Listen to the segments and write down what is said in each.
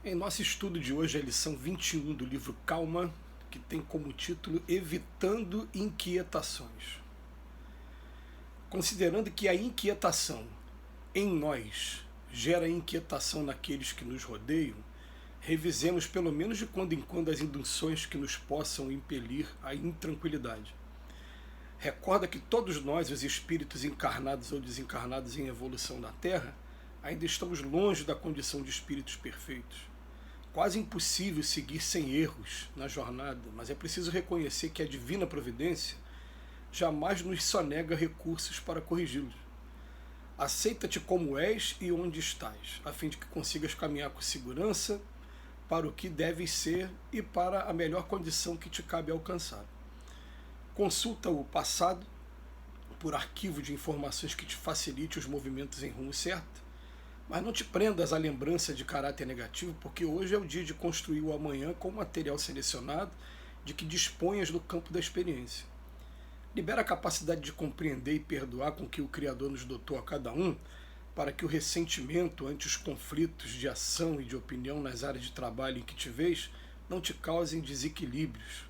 Em nosso estudo de hoje, a lição 21 do livro Calma, que tem como título Evitando Inquietações. Considerando que a inquietação em nós gera inquietação naqueles que nos rodeiam, revisemos pelo menos de quando em quando as induções que nos possam impelir à intranquilidade. Recorda que todos nós, os espíritos encarnados ou desencarnados em evolução na Terra, ainda estamos longe da condição de espíritos perfeitos. Quase impossível seguir sem erros na jornada, mas é preciso reconhecer que a divina providência jamais nos sonega recursos para corrigi-los. Aceita-te como és e onde estás, a fim de que consigas caminhar com segurança para o que deves ser e para a melhor condição que te cabe alcançar. Consulta o passado por arquivo de informações que te facilite os movimentos em rumo certo, mas não te prendas à lembrança de caráter negativo, porque hoje é o dia de construir o amanhã com o material selecionado de que disponhas no campo da experiência. Libera a capacidade de compreender e perdoar com que o Criador nos dotou a cada um, para que o ressentimento ante os conflitos de ação e de opinião nas áreas de trabalho em que te vês não te causem desequilíbrios.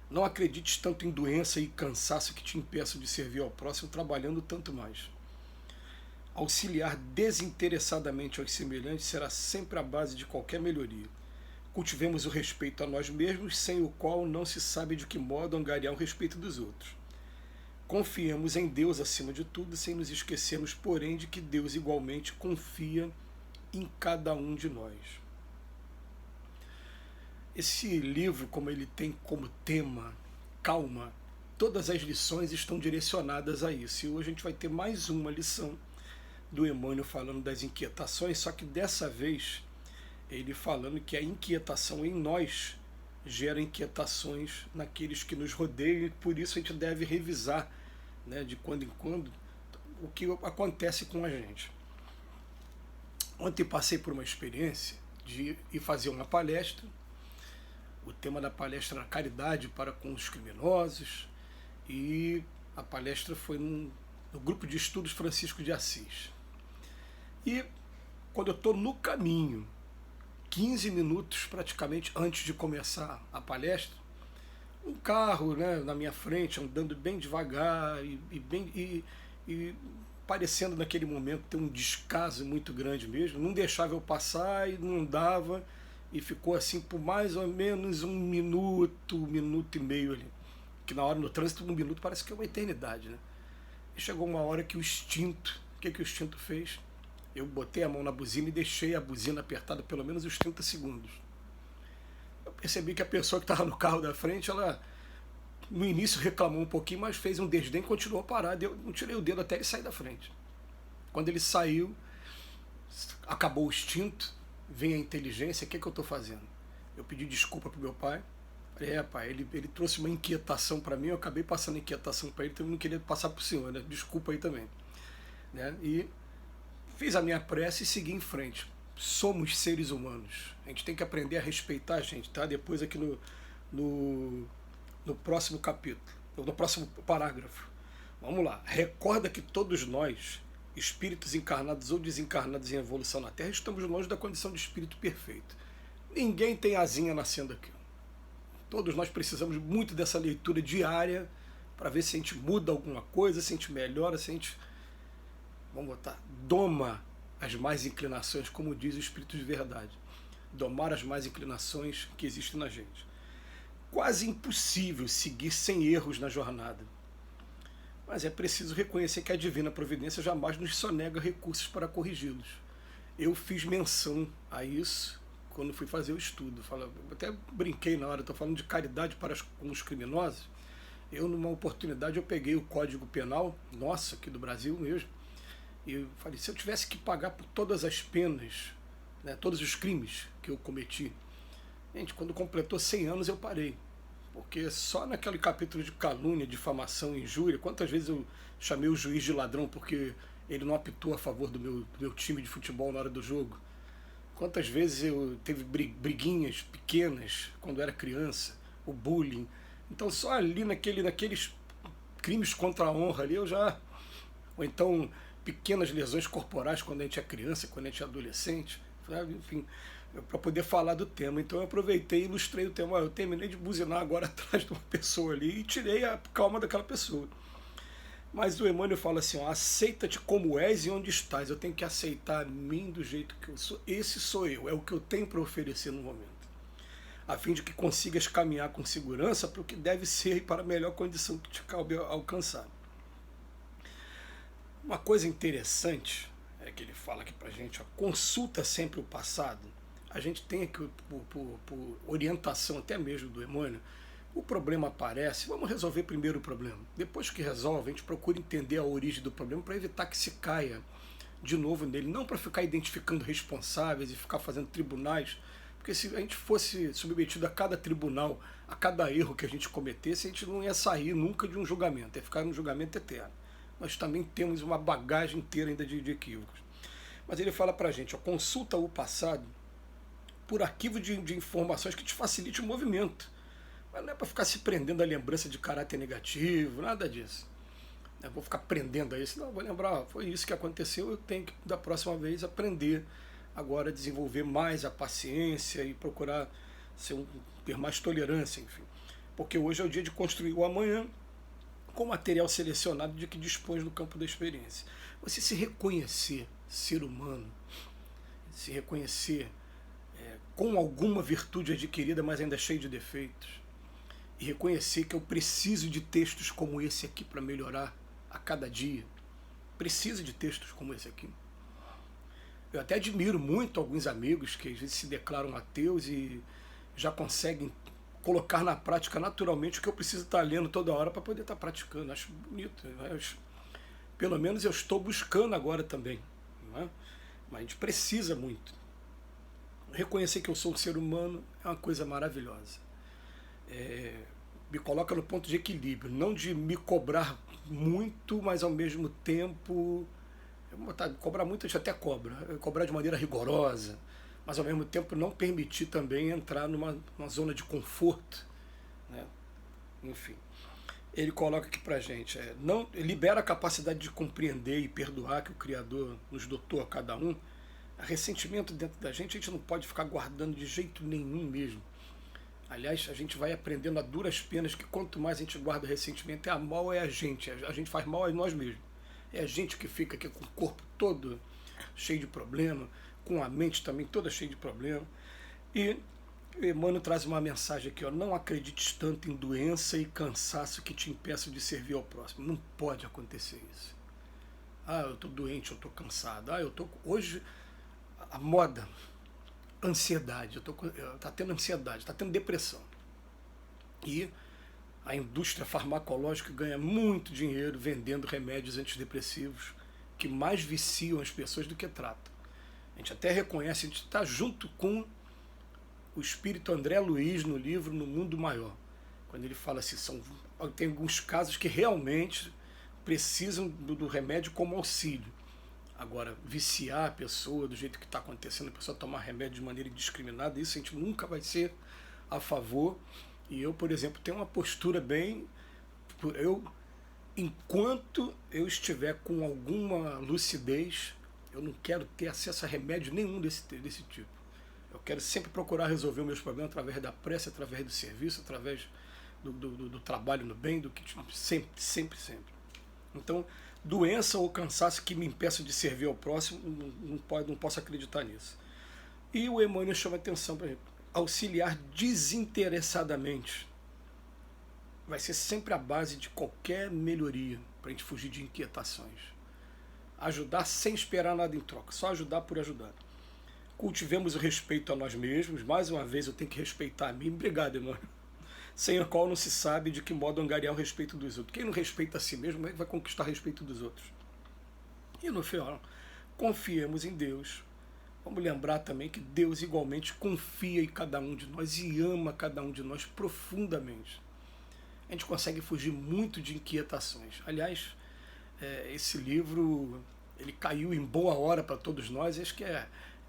Não acredites tanto em doença e cansaço que te impeçam de servir ao próximo trabalhando tanto mais. Auxiliar desinteressadamente aos semelhantes será sempre a base de qualquer melhoria. Cultivemos o respeito a nós mesmos, sem o qual não se sabe de que modo angariar o respeito dos outros. Confiemos em Deus acima de tudo, sem nos esquecermos, porém, de que Deus igualmente confia em cada um de nós. Esse livro, como ele tem como tema calma, todas as lições estão direcionadas a isso. E hoje a gente vai ter mais uma lição do Emmanuel falando das inquietações, só que dessa vez ele falando que a inquietação em nós gera inquietações naqueles que nos rodeiam, e por isso a gente deve revisar, né, de quando em quando o que acontece com a gente. Ontem passei por uma experiência de ir fazer uma palestra. O tema da palestra era caridade para com os criminosos, e a palestra foi no grupo de estudos Francisco de Assis. E quando eu estou no caminho, 15 minutos praticamente antes de começar a palestra, um carro, né, na minha frente, andando bem devagar e parecendo naquele momento ter um descaso muito grande mesmo, não deixava eu passar e não dava, e ficou assim por mais ou menos um minuto e meio ali, que na hora no trânsito 1 minuto parece que é uma eternidade, né? E chegou uma hora que o instinto, o que o instinto fez? Eu botei a mão na buzina e deixei a buzina apertada pelo menos uns 30 segundos. Eu percebi que a pessoa que estava no carro da frente, ela no início reclamou um pouquinho, mas fez um desdém e continuou parado. Eu não tirei o dedo até ele sair da frente. Quando ele saiu, acabou o instinto, vem a inteligência. O que eu estou fazendo? Eu pedi desculpa para o meu pai. Falei, pai, ele trouxe uma inquietação para mim, eu acabei passando inquietação para ele, então eu não queria passar para o senhor, né? Desculpa aí também. Né? E fiz a minha prece e segui em frente. Somos seres humanos. A gente tem que aprender a respeitar a gente, tá? Depois aqui no próximo capítulo, no próximo parágrafo. Vamos lá. Recorda que todos nós, espíritos encarnados ou desencarnados em evolução na Terra, estamos longe da condição de espírito perfeito. Ninguém tem asinha nascendo aqui. Todos nós precisamos muito dessa leitura diária para ver se a gente muda alguma coisa, se a gente melhora, se a gente, vamos botar, doma as más inclinações, como diz o Espírito de Verdade. Domar as más inclinações que existem na gente. Quase impossível seguir sem erros na jornada. Mas é preciso reconhecer que a divina providência jamais nos sonega recursos para corrigi-los. Eu fiz menção a isso quando fui fazer o estudo. Até brinquei na hora, estou falando de caridade para com os criminosos. Eu, numa oportunidade, eu peguei o Código Penal, nosso, aqui do Brasil mesmo, e eu falei, se eu tivesse que pagar por todas as penas, né, todos os crimes que eu cometi, gente, quando completou 100 anos eu parei. Porque só naquele capítulo de calúnia, difamação, injúria, quantas vezes eu chamei o juiz de ladrão porque ele não apitou a favor do meu time de futebol na hora do jogo. Quantas vezes eu teve briguinhas pequenas quando era criança, o bullying. Então só ali naqueles crimes contra a honra ali eu já... Ou então pequenas lesões corporais quando a gente é criança, quando a gente é adolescente, sabe? Enfim, para poder falar do tema. Então eu aproveitei e ilustrei o tema. Eu terminei de buzinar agora atrás de uma pessoa ali e tirei a calma daquela pessoa. Mas o Emmanuel fala assim, ó, aceita-te como és e onde estás. Eu tenho que aceitar a mim do jeito que eu sou. Esse sou eu, é o que eu tenho para oferecer no momento. A fim de que consigas caminhar com segurança para o que deve ser e para a melhor condição que te cabe alcançar. Uma coisa interessante é que ele fala aqui para a gente, ó, consulta sempre o passado. A gente tem aqui, por orientação até mesmo do Emmanuel, o problema aparece, vamos resolver primeiro o problema. Depois que resolve, a gente procura entender a origem do problema para evitar que se caia de novo nele. Não para ficar identificando responsáveis e ficar fazendo tribunais, porque se a gente fosse submetido a cada tribunal, a cada erro que a gente cometesse, a gente não ia sair nunca de um julgamento, ia ficar num julgamento eterno. Nós também temos uma bagagem inteira ainda de equívocos. Mas ele fala para a gente, ó, consulta o passado por arquivo de informações que te facilite o movimento. Mas não é para ficar se prendendo a lembrança de caráter negativo, nada disso. Eu vou ficar prendendo a isso. Não, vou lembrar, foi isso que aconteceu, eu tenho que, da próxima vez, aprender agora a desenvolver mais a paciência e procurar ter mais tolerância, enfim. Porque hoje é o dia de construir o amanhã com material selecionado de que dispõe no campo da experiência. Você se reconhecer ser humano, se reconhecer com alguma virtude adquirida, mas ainda cheio de defeitos, e reconhecer que eu preciso de textos como esse aqui para melhorar a cada dia. Preciso de textos como esse aqui. Eu até admiro muito alguns amigos que às vezes se declaram ateus e já conseguem colocar na prática naturalmente o que eu preciso estar lendo toda hora para poder estar praticando. Acho bonito. Pelo menos eu estou buscando agora também. Não é? Mas a gente precisa muito. Reconhecer que eu sou um ser humano é uma coisa maravilhosa. Me coloca no ponto de equilíbrio, não de me cobrar muito, mas ao mesmo tempo... Cobrar muito a gente até cobrar de maneira rigorosa, mas ao mesmo tempo não permitir também entrar numa zona de conforto, né? Enfim, ele coloca aqui pra gente, não libera a capacidade de compreender e perdoar que o Criador nos dotou a cada um. Ressentimento dentro da gente a gente não pode ficar guardando de jeito nenhum mesmo. Aliás, a gente vai aprendendo a duras penas que quanto mais a gente guarda ressentimento, mal é a gente faz mal a nós mesmos. É a gente que fica aqui com o corpo todo cheio de problema, com a mente também toda cheia de problema. E o Emmanuel traz uma mensagem aqui, ó, não acredites tanto em doença e cansaço que te impeçam de servir ao próximo. Não pode acontecer isso. Eu estou doente, eu estou cansado. Hoje, a moda, ansiedade, está tendo ansiedade, está tendo depressão. E a indústria farmacológica ganha muito dinheiro vendendo remédios antidepressivos que mais viciam as pessoas do que tratam. A gente até reconhece, a gente está junto com o espírito André Luiz no livro No Mundo Maior, quando ele fala assim, tem alguns casos que realmente precisam do remédio como auxílio. Agora, viciar a pessoa do jeito que está acontecendo, a pessoa tomar remédio de maneira indiscriminada, isso a gente nunca vai ser a favor. E eu, por exemplo, tenho uma postura enquanto eu estiver com alguma lucidez, eu não quero ter acesso a remédio nenhum desse tipo. Eu quero sempre procurar resolver os meus problemas através da prece, através do serviço, através do trabalho no bem, do que sempre. Então, doença ou cansaço que me impeça de servir ao próximo, não posso acreditar nisso. E o Emmanuel chama atenção para auxiliar desinteressadamente. Vai ser sempre a base de qualquer melhoria, para a gente fugir de inquietações. Ajudar sem esperar nada em troca, só ajudar por ajudar. Cultivemos o respeito a nós mesmos, mais uma vez eu tenho que respeitar a mim, obrigado, Emmanuel. Sem o qual não se sabe de que modo angariar o respeito dos outros. Quem não respeita a si mesmo vai conquistar o respeito dos outros. E no final, confiemos em Deus. Vamos lembrar também que Deus igualmente confia em cada um de nós e ama cada um de nós profundamente. A gente consegue fugir muito de inquietações. Aliás, esse livro ele caiu em boa hora para todos nós e acho que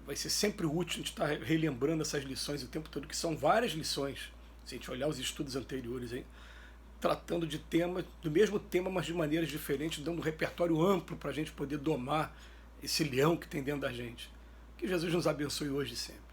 vai ser sempre útil a gente estar relembrando essas lições o tempo todo, que são várias lições, se a gente olhar os estudos anteriores, hein? Tratando de do mesmo tema, mas de maneiras diferentes, dando um repertório amplo para a gente poder domar esse leão que tem dentro da gente. Que Jesus nos abençoe hoje e sempre.